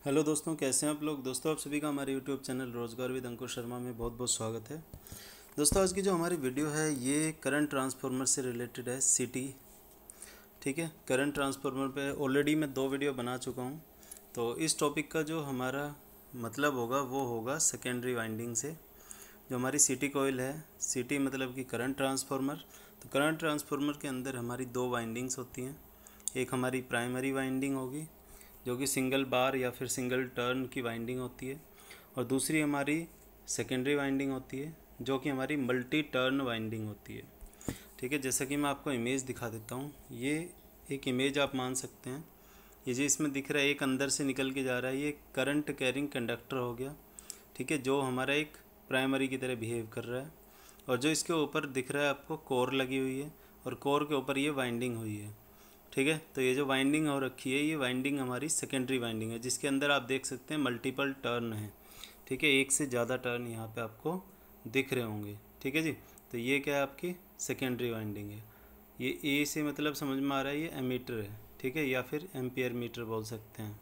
Hello दोस्तों, कैसे हैं आप लोग। दोस्तों, आप सभी का हमारे यूट्यूब चैनल रोजगार विद अंकुर शर्मा में बहुत बहुत स्वागत है। दोस्तों, आज की जो हमारी वीडियो है ये करंट ट्रांसफार्मर से रिलेटेड है, सिटी। ठीक है, करंट ट्रांसफार्मर पे ऑलरेडी मैं 2 वीडियो बना चुका हूँ। तो इस टॉपिक का जो हमारा मतलब होगा वो होगा सेकेंडरी वाइंडिंग से। जो हमारी सिटी कॉइल है, सिटी मतलब कि करंट ट्रांसफार्मर। तो करंट ट्रांसफार्मर के अंदर हमारी 2 वाइंडिंग्स होती हैं। एक हमारी प्राइमरी वाइंडिंग होगी जो कि सिंगल बार या फिर सिंगल टर्न की वाइंडिंग होती है, और दूसरी हमारी सेकेंडरी वाइंडिंग होती है जो कि हमारी मल्टी टर्न वाइंडिंग होती है। ठीक है, जैसा कि मैं आपको इमेज दिखा देता हूँ। ये एक इमेज आप मान सकते हैं। ये जो इसमें दिख रहा है एक अंदर से निकल के जा रहा है, ये करंट कैरिंग कंडक्टर हो गया। ठीक है, जो हमारा एक प्राइमरी की तरह बिहेव कर रहा है। और जो इसके ऊपर दिख रहा है आपको कोर लगी हुई है, और कोर के ऊपर ये वाइंडिंग हुई है। ठीक है, तो ये जो वाइंडिंग हो रखी है ये वाइंडिंग हमारी सेकेंडरी वाइंडिंग है, जिसके अंदर आप देख सकते हैं मल्टीपल टर्न है। ठीक है, एक से ज़्यादा टर्न यहाँ पे आपको दिख रहे होंगे। ठीक है जी, तो ये क्या है, आपकी सेकेंडरी वाइंडिंग है। ये ए से मतलब समझ में आ रहा है, ये एमीटर है। ठीक है, या फिर एम्पियर मीटर बोल सकते हैं,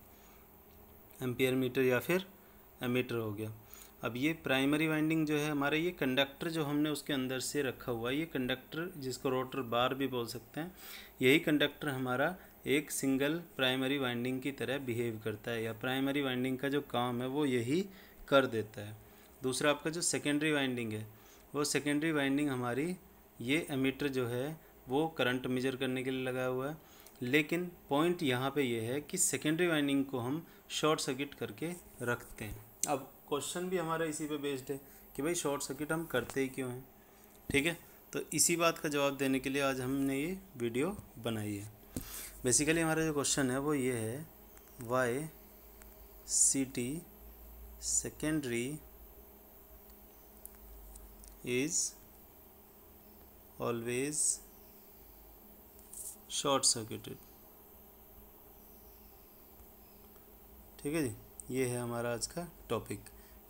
एम्पियर मीटर या फिर एमीटर हो गया। अब ये प्राइमरी वाइंडिंग जो है हमारा, ये कंडक्टर जो हमने उसके अंदर से रखा हुआ है, ये कंडक्टर जिसको रोटर बार भी बोल सकते हैं, यही कंडक्टर हमारा एक सिंगल प्राइमरी वाइंडिंग की तरह बिहेव करता है, या प्राइमरी वाइंडिंग का जो काम है वो यही कर देता है। दूसरा आपका जो सेकेंडरी वाइंडिंग है, वो सेकेंडरी वाइंडिंग हमारी, ये एमीटर जो है वो करंट मेजर करने के लिए लगा हुआ है। लेकिन पॉइंट यहाँ पे ये है कि सेकेंडरी वाइंडिंग को हम शॉर्ट सर्किट करके रखते हैं। अब क्वेश्चन भी हमारा इसी पे बेस्ड है कि भाई शॉर्ट सर्किट हम करते ही क्यों हैं। ठीक है, तो इसी बात का जवाब देने के लिए आज हमने ये वीडियो बनाई है। बेसिकली हमारा जो क्वेश्चन है वो ये है, why C T secondary is always short circuited. ठीक है जी, ये है हमारा आज का टॉपिक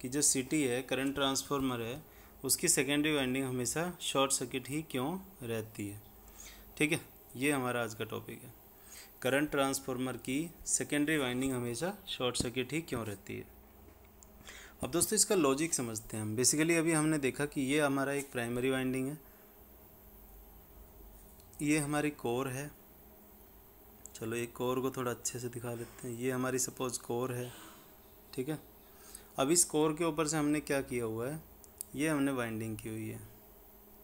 कि जो सिटी है, करंट ट्रांसफार्मर है, उसकी सेकेंडरी वाइंडिंग हमेशा शॉर्ट सर्किट ही क्यों रहती है। ठीक है, ये हमारा आज का टॉपिक है, करंट ट्रांसफार्मर की सेकेंडरी वाइंडिंग हमेशा शॉर्ट सर्किट ही क्यों रहती है। अब दोस्तों, इसका लॉजिक समझते हैं हम। बेसिकली अभी हमने देखा कि ये हमारा एक प्राइमरी वाइंडिंग है, ये हमारी कोर है। चलो एक कोर को थोड़ा अच्छे से दिखा लेते हैं। ये हमारी सपोज कोर है। ठीक है, अब इस कोर के ऊपर से हमने क्या किया हुआ है, ये हमने वाइंडिंग की हुई है।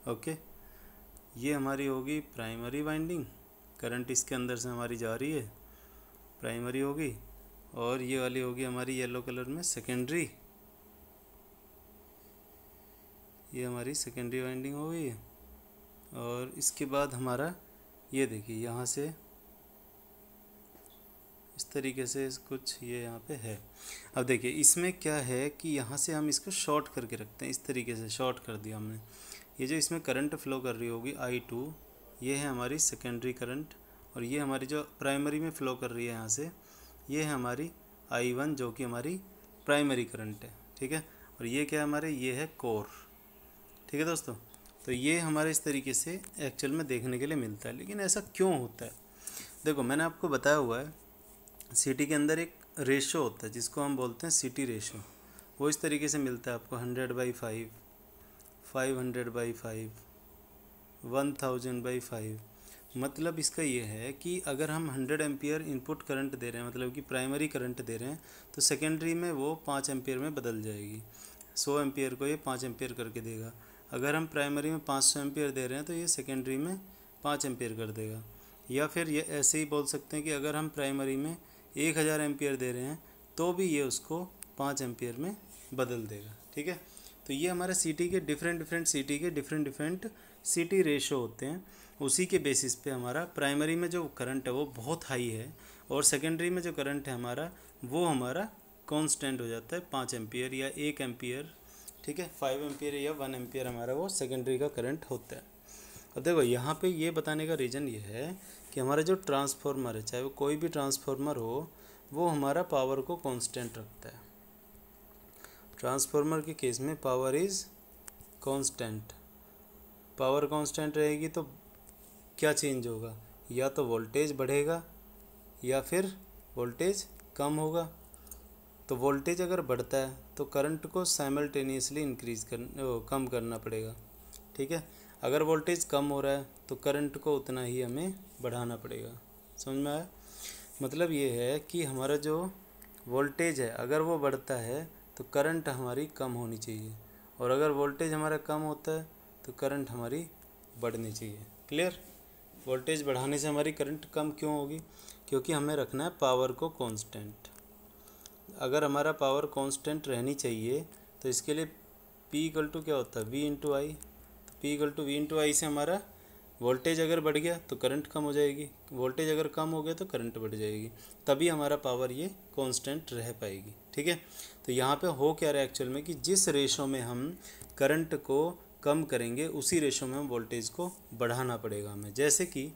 ओके, ये हमारी होगी प्राइमरी वाइंडिंग, करंट इसके अंदर से हमारी जा रही है, प्राइमरी होगी। और ये वाली होगी हमारी येलो कलर में सेकेंडरी, ये हमारी सेकेंडरी वाइंडिंग हो गई है। और इसके बाद हमारा ये देखिए यहाँ से इस तरीके से कुछ ये यहाँ पे है। अब देखिए इसमें क्या है कि यहाँ से हम इसको शॉर्ट करके रखते हैं, इस तरीके से शॉर्ट कर दिया हमने। ये जो इसमें करंट फ्लो कर रही होगी I2, ये है हमारी सेकेंडरी करंट, और ये हमारी जो प्राइमरी में फ़्लो कर रही है यहाँ से, ये है हमारी I1 जो कि हमारी प्राइमरी करंट है। ठीक है, और ये क्या है हमारे, ये है कोर। ठीक है दोस्तों, तो ये हमारे इस तरीके से एक्चुअल में देखने के लिए मिलता है। लेकिन ऐसा क्यों होता है, देखो मैंने आपको बताया हुआ है, सिटी के अंदर एक रेशो होता है जिसको हम बोलते हैं सिटी रेशो। वो इस तरीके से मिलता है आपको 100/5, 500/5, 1000/5। मतलब इसका ये है कि अगर हम 100 एम्पियर इनपुट करंट दे रहे हैं, मतलब कि प्राइमरी करंट दे रहे हैं, तो सेकेंडरी में वो 5 एम्पियर में बदल जाएगी। 100 एम्पियर को ये 5 एम्पियर करके देगा। अगर हम प्राइमरी में 500 एम्पियर दे रहे हैं तो ये सेकेंडरी में 5 एम्पियर कर देगा। या फिर ये ऐसे ही बोल सकते हैं कि अगर हम प्राइमरी में 1000 एम्पियर दे रहे हैं तो भी ये उसको 5 एम्पियर में बदल देगा। ठीक है, तो ये हमारे सिटी के डिफरेंट सिटी रेशो होते हैं। उसी के बेसिस पे हमारा प्राइमरी में जो करंट है वो बहुत हाई है, और सेकेंडरी में जो करंट है हमारा वो हमारा कांस्टेंट हो जाता है 5 एम्पियर या 1 एम्पियर। ठीक है, 5 एम्पियर या 1 एम्पियर हमारा वो सेकेंडरी का करंट होता है। अब देखो यहाँ पे ये बताने का रीज़न ये है कि हमारा जो ट्रांसफार्मर है, चाहे वो कोई भी ट्रांसफार्मर हो, वो हमारा पावर को कांस्टेंट रखता है। ट्रांसफार्मर के केस में power is constant. Power constant रहेगी तो क्या चेंज होगा, या तो वोल्टेज बढ़ेगा या फिर वोल्टेज कम होगा। तो वोल्टेज अगर बढ़ता है तो करंट को साइमल्टेनियसली कम करना पड़ेगा, ठीक है। अगर वोल्टेज कम हो रहा है तो करंट को उतना ही हमें बढ़ाना पड़ेगा। समझ में आया? मतलब ये है कि हमारा जो वोल्टेज है अगर वो बढ़ता है तो करंट हमारी कम होनी चाहिए, और अगर वोल्टेज हमारा कम होता है तो करंट हमारी बढ़नी चाहिए। क्लियर? वोल्टेज बढ़ाने से हमारी करंट कम क्यों होगी? क्योंकि हमें रखना है पावर को कांस्टेंट। अगर हमारा पावर कांस्टेंट रहनी चाहिए तो इसके लिए P इक्वल टू क्या होता है, V इंटू आई। तो P equal to V into I से हमारा वोल्टेज अगर बढ़ गया तो करंट कम हो जाएगी, वोल्टेज अगर कम हो गया तो करंट बढ़ जाएगी, तभी हमारा पावर ये कांस्टेंट रह पाएगी, ठीक है। तो यहाँ पे हो क्या रहा है एक्चुअल में कि जिस रेशो में हम करंट को कम करेंगे उसी रेशो में हम वोल्टेज को बढ़ाना पड़ेगा हमें। जैसे कि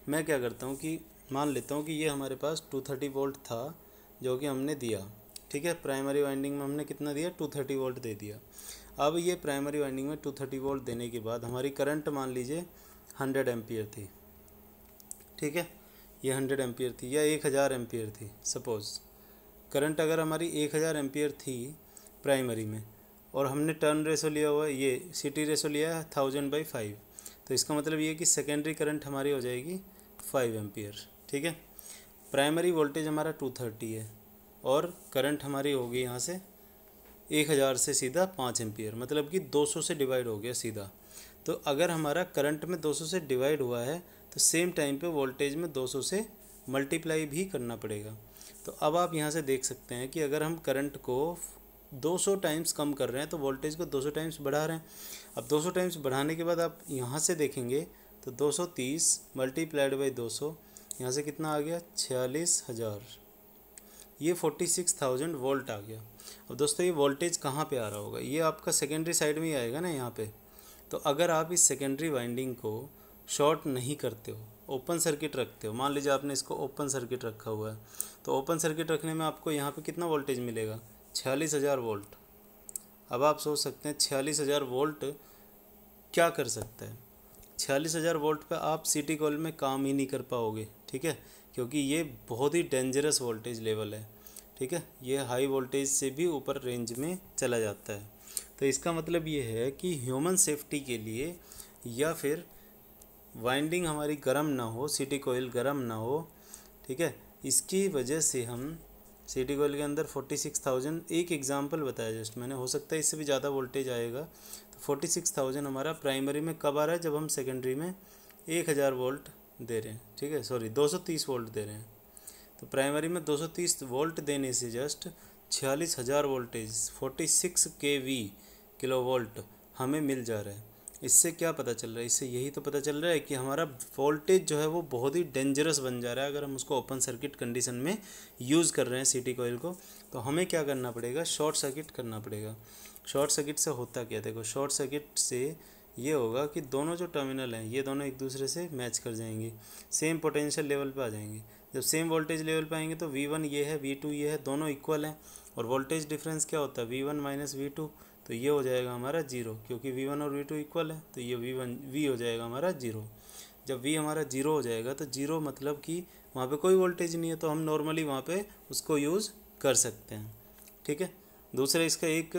मैं क्या करता हूँ कि मान लेता हूँ कि ये हमारे पास 230 वोल्ट था जो कि हमने दिया, ठीक है। प्राइमरी वाइंडिंग में हमने कितना दिया, 230 वोल्ट दे दिया। अब ये प्राइमरी वाइंडिंग में 230 वोल्ट देने के बाद हमारी करंट मान लीजिए 100 एम्पियर थी, ठीक है। ये 100 एम्पियर थी या 1000 एम्पियर थी। सपोज़ करंट अगर हमारी 1000 एम्पियर थी प्राइमरी में, और हमने टर्न रेशो लिया हुआ है, ये CT रेशो लिया है 1000/5, तो इसका मतलब ये कि सेकेंडरी करंट हमारी हो जाएगी 5 एम्पियर, ठीक है। प्राइमरी वोल्टेज हमारा 230 है और करंट हमारी होगी यहाँ से 1000 से सीधा 5 एम्पियर, मतलब कि 200 से डिवाइड हो गया सीधा। तो अगर हमारा करंट में 200 से डिवाइड हुआ है तो सेम टाइम पे वोल्टेज में 200 से मल्टीप्लाई भी करना पड़ेगा। तो अब आप यहाँ से देख सकते हैं कि अगर हम करंट को 200 टाइम्स कम कर रहे हैं तो वोल्टेज को 200 टाइम्स बढ़ा रहे हैं। अब 200 टाइम्स बढ़ाने के बाद आप यहाँ से देखेंगे तो 230 मल्टीप्लाइड बाई 200, यहाँ से कितना आ गया 46,000, ये 46,000 वोल्ट आ गया। अब दोस्तों ये वोल्टेज कहाँ पे आ रहा होगा, ये आपका सेकेंडरी साइड में ही आएगा ना यहाँ पे। तो अगर आप इस सेकेंडरी वाइंडिंग को शॉर्ट नहीं करते हो, ओपन सर्किट रखते हो, मान लीजिए आपने इसको ओपन सर्किट रखा हुआ है, तो ओपन सर्किट रखने में आपको यहाँ पे कितना वोल्टेज मिलेगा, 46,000 वोल्ट। अब आप सोच सकते हैं 46,000 वोल्ट क्या कर सकता है। 46,000 वोल्ट पे आप सिटी कॉइल में काम ही नहीं कर पाओगे, ठीक है, क्योंकि ये बहुत ही डेंजरस वोल्टेज लेवल है, ठीक है। ये हाई वोल्टेज से भी ऊपर रेंज में चला जाता है। तो इसका मतलब ये है कि ह्यूमन सेफ्टी के लिए या फिर वाइंडिंग हमारी गर्म ना हो, सिटी कॉइल गर्म ना हो, ठीक है, इसकी वजह से हम सिटी कॉइल के अंदर 46,000, एक एग्जांपल बताया जस्ट मैंने, हो सकता है इससे भी ज़्यादा वोल्टेज आएगा। तो 46,000 हमारा प्राइमरी में कब आ रहा है, जब हम सेकेंडरी में 1000 वोल्ट दे रहे हैं, ठीक है, सॉरी 230 वोल्ट दे रहे हैं। तो प्राइमरी में 230 वोल्ट देने से just 46,000 voltage 46 kV kilo volt हमें मिल जा रहा है। इससे क्या पता चल रहा है, इससे यही तो पता चल रहा है कि हमारा वोल्टेज जो है वो बहुत ही डेंजरस बन जा रहा है अगर हम उसको ओपन सर्किट कंडीशन में यूज़ कर रहे हैं सिटी कॉइल को। तो हमें क्या करना पड़ेगा, शॉर्ट सर्किट करना पड़ेगा। शॉर्ट सर्किट से होता क्या, देखो शॉर्ट सर्किट से ये होगा कि दोनों जो टर्मिनल हैं ये दोनों एक दूसरे से मैच कर जाएंगे, सेम पोटेंशियल लेवल पे आ जाएंगे। जब सेम वोल्टेज लेवल पे आएंगे तो V1 ये है, V2 ये है, दोनों इक्वल हैं, और वोल्टेज डिफरेंस क्या होता है V1 माइनस V2, तो ये हो जाएगा हमारा 0, क्योंकि V1 और V2 इक्वल है, तो ये V हो जाएगा हमारा 0। जब V हमारा 0 हो जाएगा तो 0 मतलब कि वहाँ पे कोई वोल्टेज नहीं है, तो हम नॉर्मली वहाँ पे उसको यूज़ कर सकते हैं, ठीक है। दूसरा इसका एक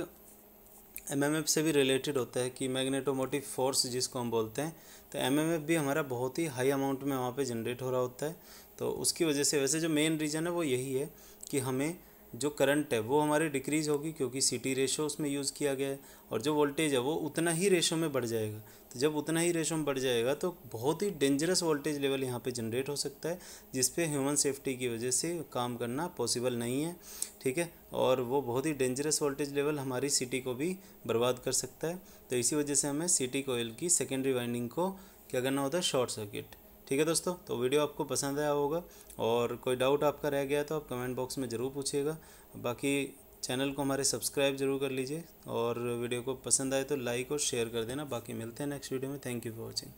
MMF से भी रिलेटेड होता है कि मैग्नेटोमोटिव फोर्स जिसको हम बोलते हैं, तो MMF भी हमारा बहुत ही हाई अमाउंट में वहाँ पे जनरेट हो रहा होता है। तो उसकी वजह से वैसे जो मेन रीज़न है वो यही है कि हमें जो करंट है वो हमारी डिक्रीज़ होगी, क्योंकि सिटी रेशो उसमें यूज़ किया गया है, और जो वोल्टेज है वो उतना ही रेशो में बढ़ जाएगा। तो जब उतना ही रेशो में बढ़ जाएगा तो बहुत ही डेंजरस वोल्टेज लेवल यहाँ पे जनरेट हो सकता है, जिस पे ह्यूमन सेफ्टी की वजह से काम करना पॉसिबल नहीं है, ठीक है। और वो बहुत ही डेंजरस वोल्टेज लेवल हमारी सिटी को भी बर्बाद कर सकता है। तो इसी वजह से हमें सिटी कॉइल की सेकेंडरी वाइंडिंग को क्या करना होता है, शॉर्ट सर्किट, ठीक है दोस्तों। तो वीडियो आपको पसंद आया होगा, और कोई डाउट आपका रह गया तो आप कमेंट बॉक्स में ज़रूर पूछिएगा। बाकी चैनल को हमारे सब्सक्राइब जरूर कर लीजिए, और वीडियो को पसंद आए तो लाइक और शेयर कर देना। बाकी मिलते हैं नेक्स्ट वीडियो में। Thank you for watching.